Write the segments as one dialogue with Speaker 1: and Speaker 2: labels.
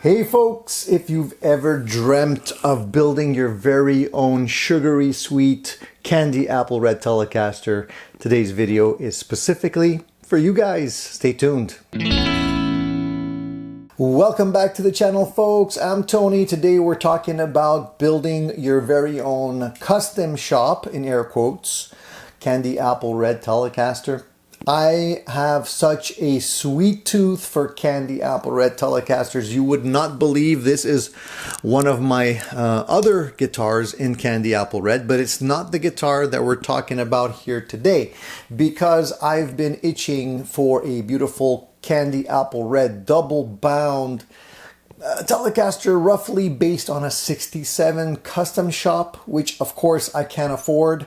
Speaker 1: Hey folks, if you've ever dreamt of building your very own sugary sweet candy apple red Telecaster, today's video is specifically for you guys. Stay tuned. Welcome back to the channel, folks. I'm Tony. Today we're talking about building your very own custom shop, in air quotes, candy apple red Telecaster. I have such a sweet tooth for candy apple red Telecasters. You would not believe this is one of my other guitars in candy apple red, but it's not the guitar that we're talking about here today because I've been itching for a beautiful candy apple red double bound Telecaster, roughly based on a 67 custom shop, which of course I can't afford.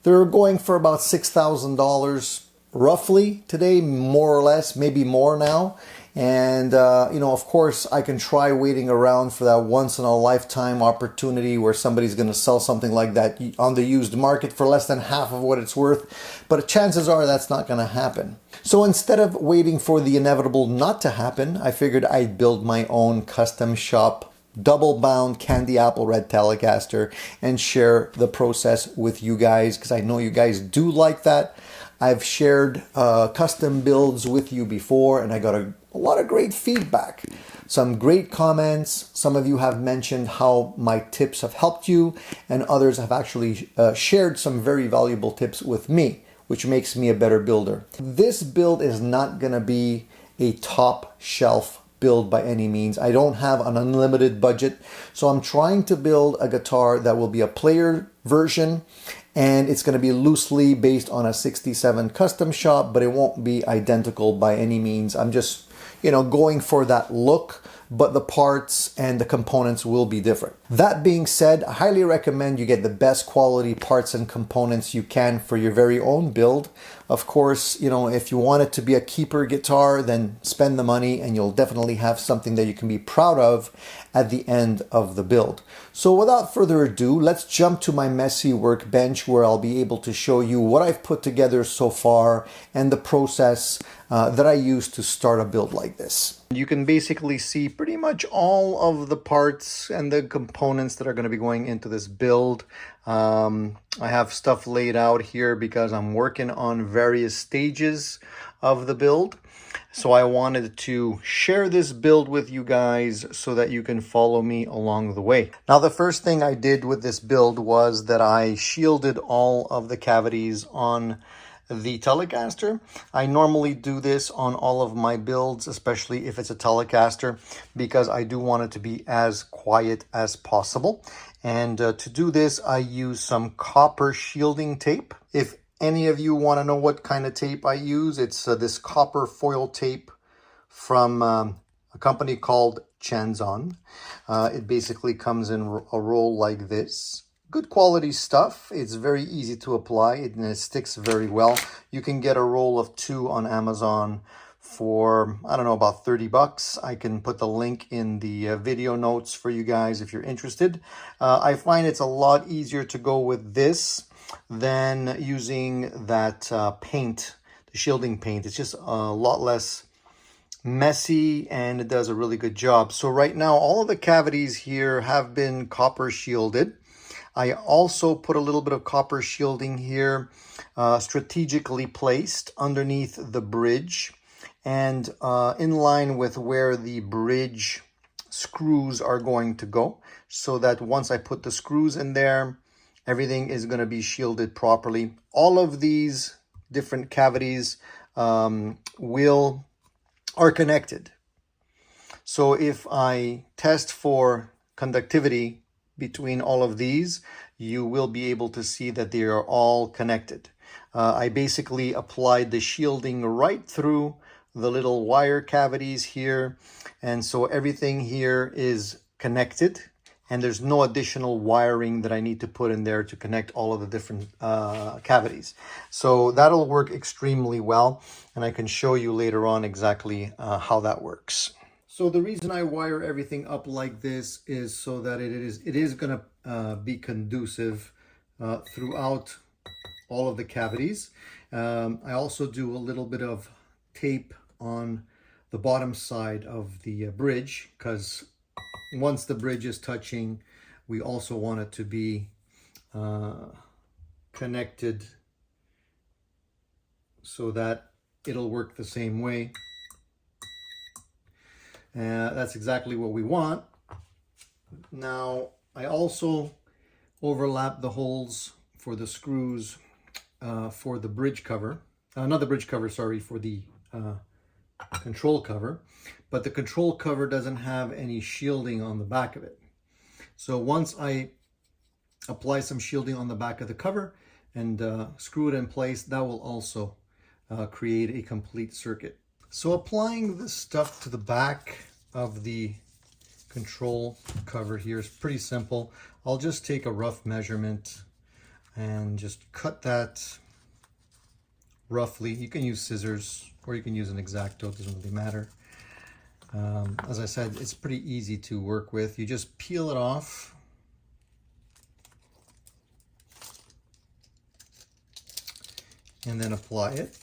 Speaker 1: They're going for about $6,000 roughly today, more or less, maybe more now. And of course I can try waiting around for that once in a lifetime opportunity where somebody's going to sell something like that on the used market for less than half of what it's worth, but chances are that's not going to happen. So instead of waiting for the inevitable not to happen, I figured I'd build my own custom shop double bound candy apple red Telecaster and share the process with you guys, because I know you guys do like that. I've shared custom builds with you before and I got a lot of great feedback. Some great comments. Some of you have mentioned how my tips have helped you, and others have actually shared some very valuable tips with me, which makes me a better builder. This build is not going to be a top shelf build by any means. I don't have an unlimited budget, so I'm trying to build a guitar that will be a player version, and it's going to be loosely based on a 67 custom shop, but it won't be identical by any means. I'm just, going for that look, but the parts and the components will be different. That being said, I highly recommend you get the best quality parts and components you can for your very own build. Of course, if you want it to be a keeper guitar, then spend the money and you'll definitely have something that you can be proud of at the end of the build. So without further ado, let's jump to my messy workbench where I'll be able to show you what I've put together so far and the process that I use to start a build like this. You can basically see pretty much all of the parts and the components that are going to be going into this build. I have stuff laid out here because I'm working on various stages of the build. So I wanted to share this build with you guys so that you can follow me along the way. Now, the first thing I did with this build was that I shielded all of the cavities on the Telecaster. I normally do this on all of my builds, especially if it's a Telecaster, because I do want it to be as quiet as possible. And to do this, I use some copper shielding tape. If any of you want to know what kind of tape I use, it's this copper foil tape from a company called Chanson. It basically comes in a roll like this. Good quality stuff. It's very easy to apply and it sticks very well. You can get a roll of 2 on Amazon for, I don't know, about 30 bucks. I can put the link in the video notes for you guys if you're interested. I find it's a lot easier to go with this than using that paint, the shielding paint. It's just a lot less messy and it does a really good job. So right now, all of the cavities here have been copper shielded. I also put a little bit of copper shielding here, strategically placed underneath the bridge and in line with where the bridge screws are going to go, so that once I put the screws in there, everything is going to be shielded properly. All of these different cavities are connected. So if I test for conductivity between all of these, you will be able to see that they are all connected. I basically applied the shielding right through the little wire cavities here, and so everything here is connected, and there's no additional wiring that I need to put in there to connect all of the different cavities. So that'll work extremely well, and I can show you later on exactly how that works. So the reason I wire everything up like this is so that it is going to be conducive throughout all of the cavities. I also do a little bit of tape on the bottom side of the bridge, because once the bridge is touching, we also want it to be connected so that it'll work the same way. That's exactly what we want. Now, I also overlap the holes for the screws for the bridge cover. Not the bridge cover, sorry, for the control cover. But the control cover doesn't have any shielding on the back of it. So once I apply some shielding on the back of the cover and screw it in place, that will also create a complete circuit. So applying this stuff to the back of the control cover here is pretty simple. I'll just take a rough measurement and just cut that roughly. You can use scissors or you can use an X-Acto, it doesn't really matter. As I said, it's pretty easy to work with. You just peel it off. And then apply it.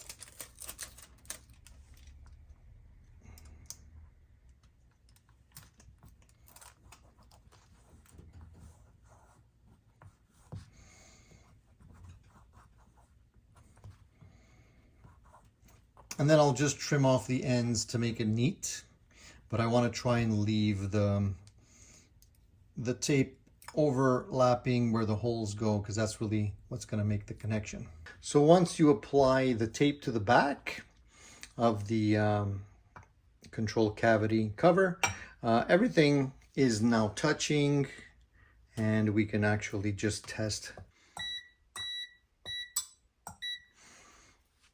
Speaker 1: And then I'll just trim off the ends to make it neat. But I want to try and leave the tape overlapping where the holes go, because that's really what's going to make the connection. So once you apply the tape to the back of the control cavity cover, everything is now touching, and we can actually just test.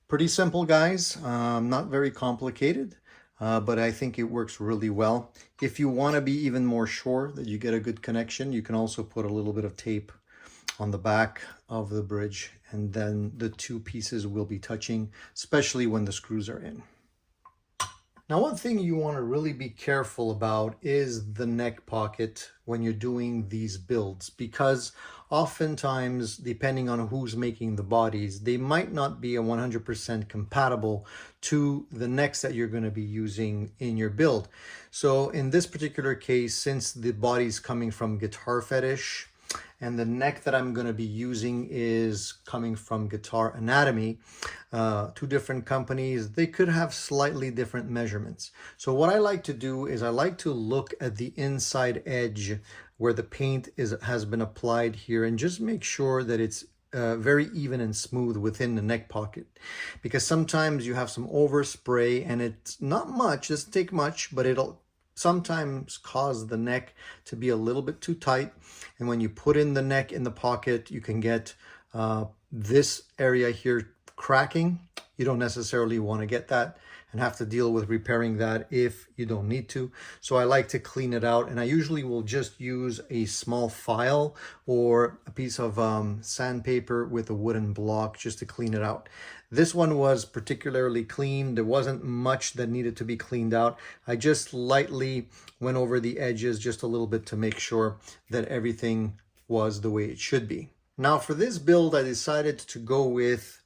Speaker 1: Pretty simple, guys, not very complicated, but I think it works really well. If you want to be even more sure that you get a good connection, you can also put a little bit of tape on the back of the bridge, and then the two pieces will be touching, especially when the screws are in. Now, one thing you want to really be careful about is the neck pocket when you're doing these builds, because oftentimes, depending on who's making the bodies, they might not be 100% compatible to the necks that you're going to be using in your build. So in this particular case, since the body's coming from Guitar Fetish, and the neck that I'm going to be using is coming from Guitar Anatomy, two different companies, they could have slightly different measurements. So what I like to do is I like to look at the inside edge where the paint has been applied here, and just make sure that it's very even and smooth within the neck pocket, because sometimes you have some overspray and it's not much, doesn't take much, but it'll sometimes cause the neck to be a little bit too tight. And when you put in the neck in the pocket, you can get this area here cracking. You don't necessarily want to get that and have to deal with repairing that if you don't need to. So I like to clean it out, and I usually will just use a small file or a piece of sandpaper with a wooden block just to clean it out. This one was particularly clean. There wasn't much that needed to be cleaned out. I just lightly went over the edges just a little bit to make sure that everything was the way it should be. Now for this build, I decided to go with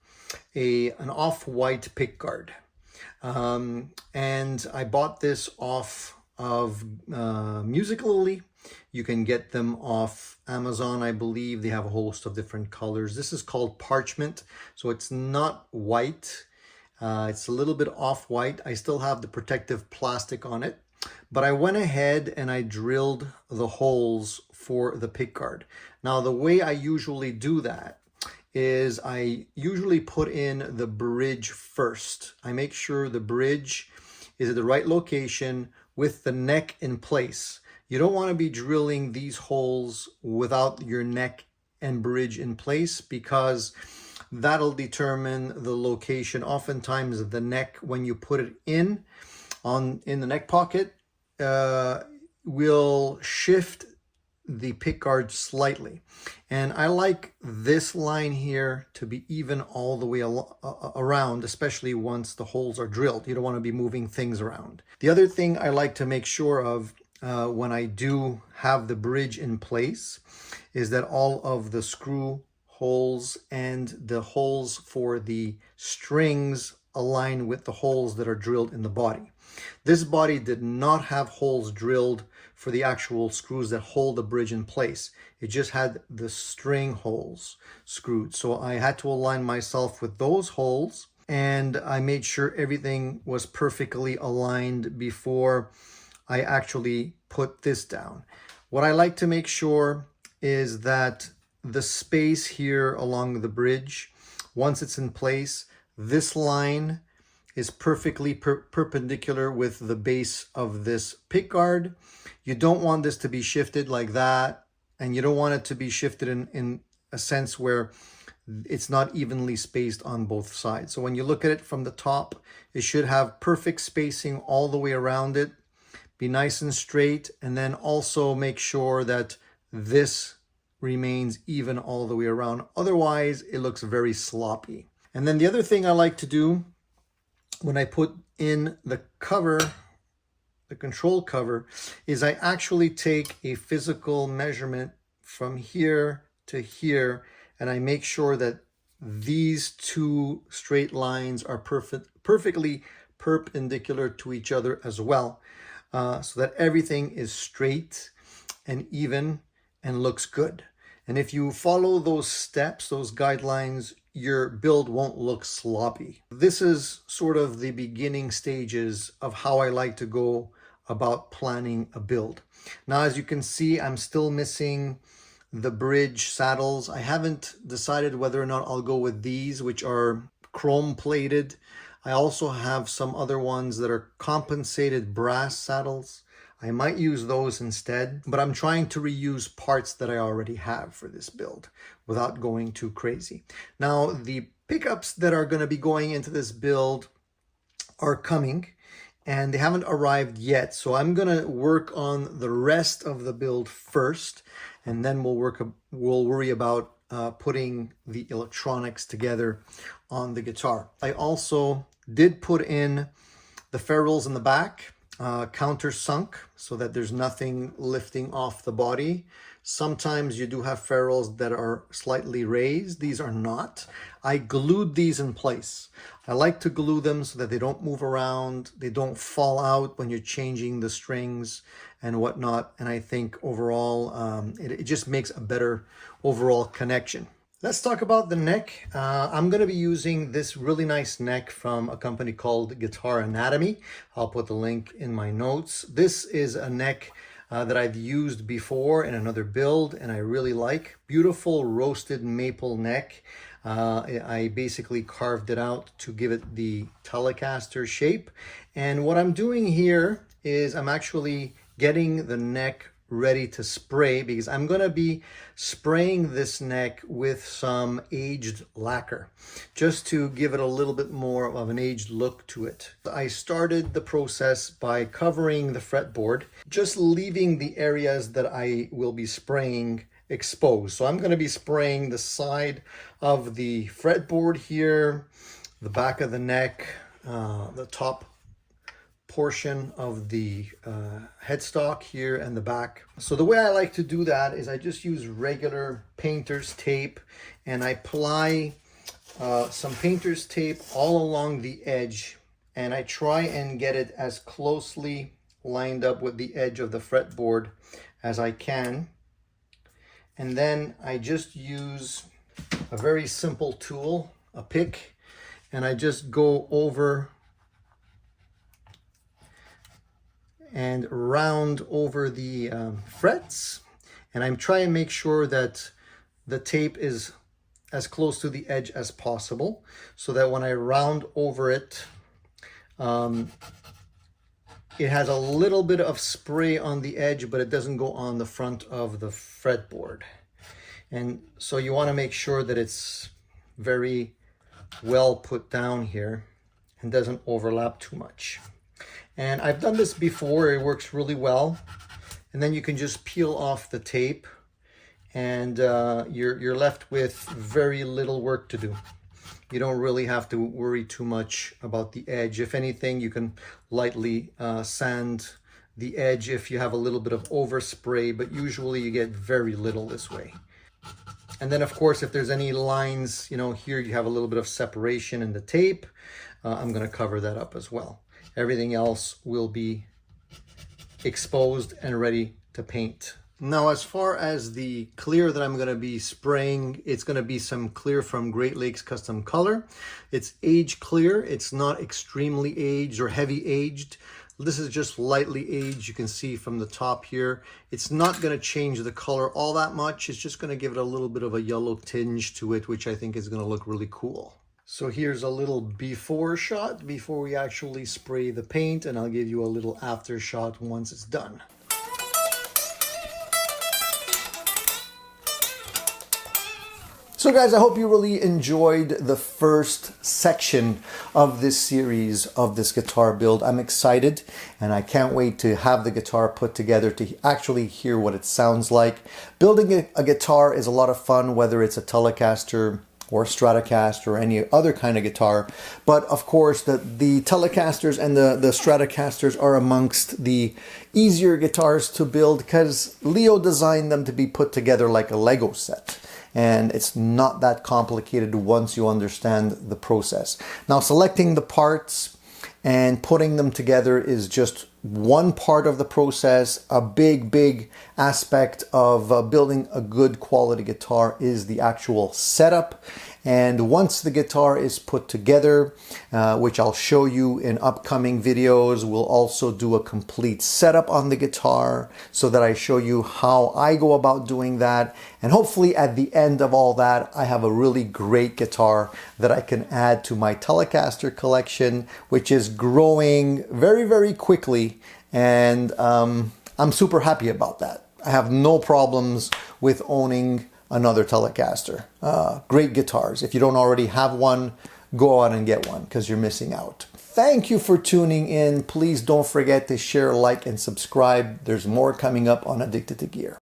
Speaker 1: an off-white pickguard. And I bought this off of Musical.ly. You can get them off Amazon, I believe. They have a host of different colors. This is called Parchment, so it's not white. It's a little bit off-white. I still have the protective plastic on it, but I went ahead and I drilled the holes for the pickguard. Now, the way I usually do that is I usually put in the bridge first. I make sure the bridge is at the right location with the neck in place. You don't want to be drilling these holes without your neck and bridge in place, because that'll determine the location. Oftentimes the neck, when you put it in the neck pocket, will shift the pickguard slightly. And I like this line here to be even all the way around, especially once the holes are drilled. You don't want to be moving things around. The other thing I like to make sure of when I do have the bridge in place is that all of the screw holes and the holes for the strings align with the holes that are drilled in the body. This body did not have holes drilled for the actual screws that hold the bridge in place. It just had the string holes screwed. So I had to align myself with those holes, and I made sure everything was perfectly aligned before I actually put this down. What I like to make sure is that the space here along the bridge, once it's in place, this line is perfectly perpendicular with the base of this pick guard. You don't want this to be shifted like that, and you don't want it to be shifted in a sense where it's not evenly spaced on both sides. So when you look at it from the top, it should have perfect spacing all the way around it, be nice and straight, and then also make sure that this remains even all the way around. Otherwise, it looks very sloppy. And then the other thing I like to do when I put in the cover, the control cover, is I actually take a physical measurement from here to here, and I make sure that these two straight lines are perfectly perpendicular to each other as well, so that everything is straight and even and looks good. And if you follow those steps, those guidelines, your build won't look sloppy. This is sort of the beginning stages of how I like to go about planning a build. Now, as you can see, I'm still missing the bridge saddles. I haven't decided whether or not I'll go with these, which are chrome plated. I also have some other ones that are compensated brass saddles. I might use those instead, but I'm trying to reuse parts that I already have for this build without going too crazy. Now, the pickups that are going to be going into this build are coming, and they haven't arrived yet. So I'm going to work on the rest of the build first, and then we'll worry about putting the electronics together on the guitar. I also did put in the ferrules in the back, countersunk, so that there's nothing lifting off the body. Sometimes you do have ferrules that are slightly raised. These are not. I glued these in place. I like to glue them so that they don't move around, they don't fall out when you're changing the strings and whatnot. And I think overall, it just makes a better overall connection. Let's talk about the neck. I'm going to be using this really nice neck from a company called Guitar Anatomy. I'll put the link in my notes. This is a neck that I've used before in another build, and I really like. Beautiful roasted maple neck. I basically carved it out to give it the Telecaster shape. And what I'm doing here is I'm actually getting the neck ready to spray, because I'm going to be spraying this neck with some aged lacquer just to give it a little bit more of an aged look to it. I started the process by covering the fretboard, just leaving the areas that I will be spraying exposed. So I'm going to be spraying the side of the fretboard here, the back of the neck, the top portion of the headstock here and the back. So the way I like to do that is I just use regular painter's tape, and I apply some painter's tape all along the edge, and I try and get it as closely lined up with the edge of the fretboard as I can. And then I just use a very simple tool, a pick, and I just go over and round over the frets, and I'm trying to make sure that the tape is as close to the edge as possible, so that when I round over it, it has a little bit of spray on the edge, but it doesn't go on the front of the fretboard. And so you want to make sure that it's very well put down here and doesn't overlap too much. And I've done this before, it works really well. And then you can just peel off the tape, and you're left with very little work to do. You don't really have to worry too much about the edge. If anything, you can lightly sand the edge if you have a little bit of overspray, but usually you get very little this way. And then of course, if there's any lines, you know, here you have a little bit of separation in the tape. I'm going to cover that up as well. Everything else will be exposed and ready to paint. Now, as far as the clear that I'm going to be spraying, it's going to be some clear from Great Lakes Custom Color. It's age clear. It's not extremely aged or heavy aged. This is just lightly aged. You can see from the top here. It's not going to change the color all that much. It's just going to give it a little bit of a yellow tinge to it, which I think is going to look really cool. So here's a little before shot before we actually spray the paint, and I'll give you a little after shot once it's done. So guys, I hope you really enjoyed the first section of this series of this guitar build. I'm excited and I can't wait to have the guitar put together to actually hear what it sounds like. Building a guitar is a lot of fun, whether it's a Telecaster or Stratocaster or any other kind of guitar. But of course, the Telecasters and the Stratocasters are amongst the easier guitars to build because Leo designed them to be put together like a Lego set. And it's not that complicated once you understand the process. Now, selecting the parts and putting them together is just one part of the process. A big aspect of building a good quality guitar is the actual setup. And once the guitar is put together, which I'll show you in upcoming videos, we'll also do a complete setup on the guitar so that I show you how I go about doing that. And hopefully at the end of all that, I have a really great guitar that I can add to my Telecaster collection, which is growing very quickly. And I'm super happy about that. I have no problems with owning another Telecaster. Great guitars. If you don't already have one, go out and get one because you're missing out. Thank you for tuning in. Please don't forget to share, like, and subscribe. There's more coming up on Addicted to Gear.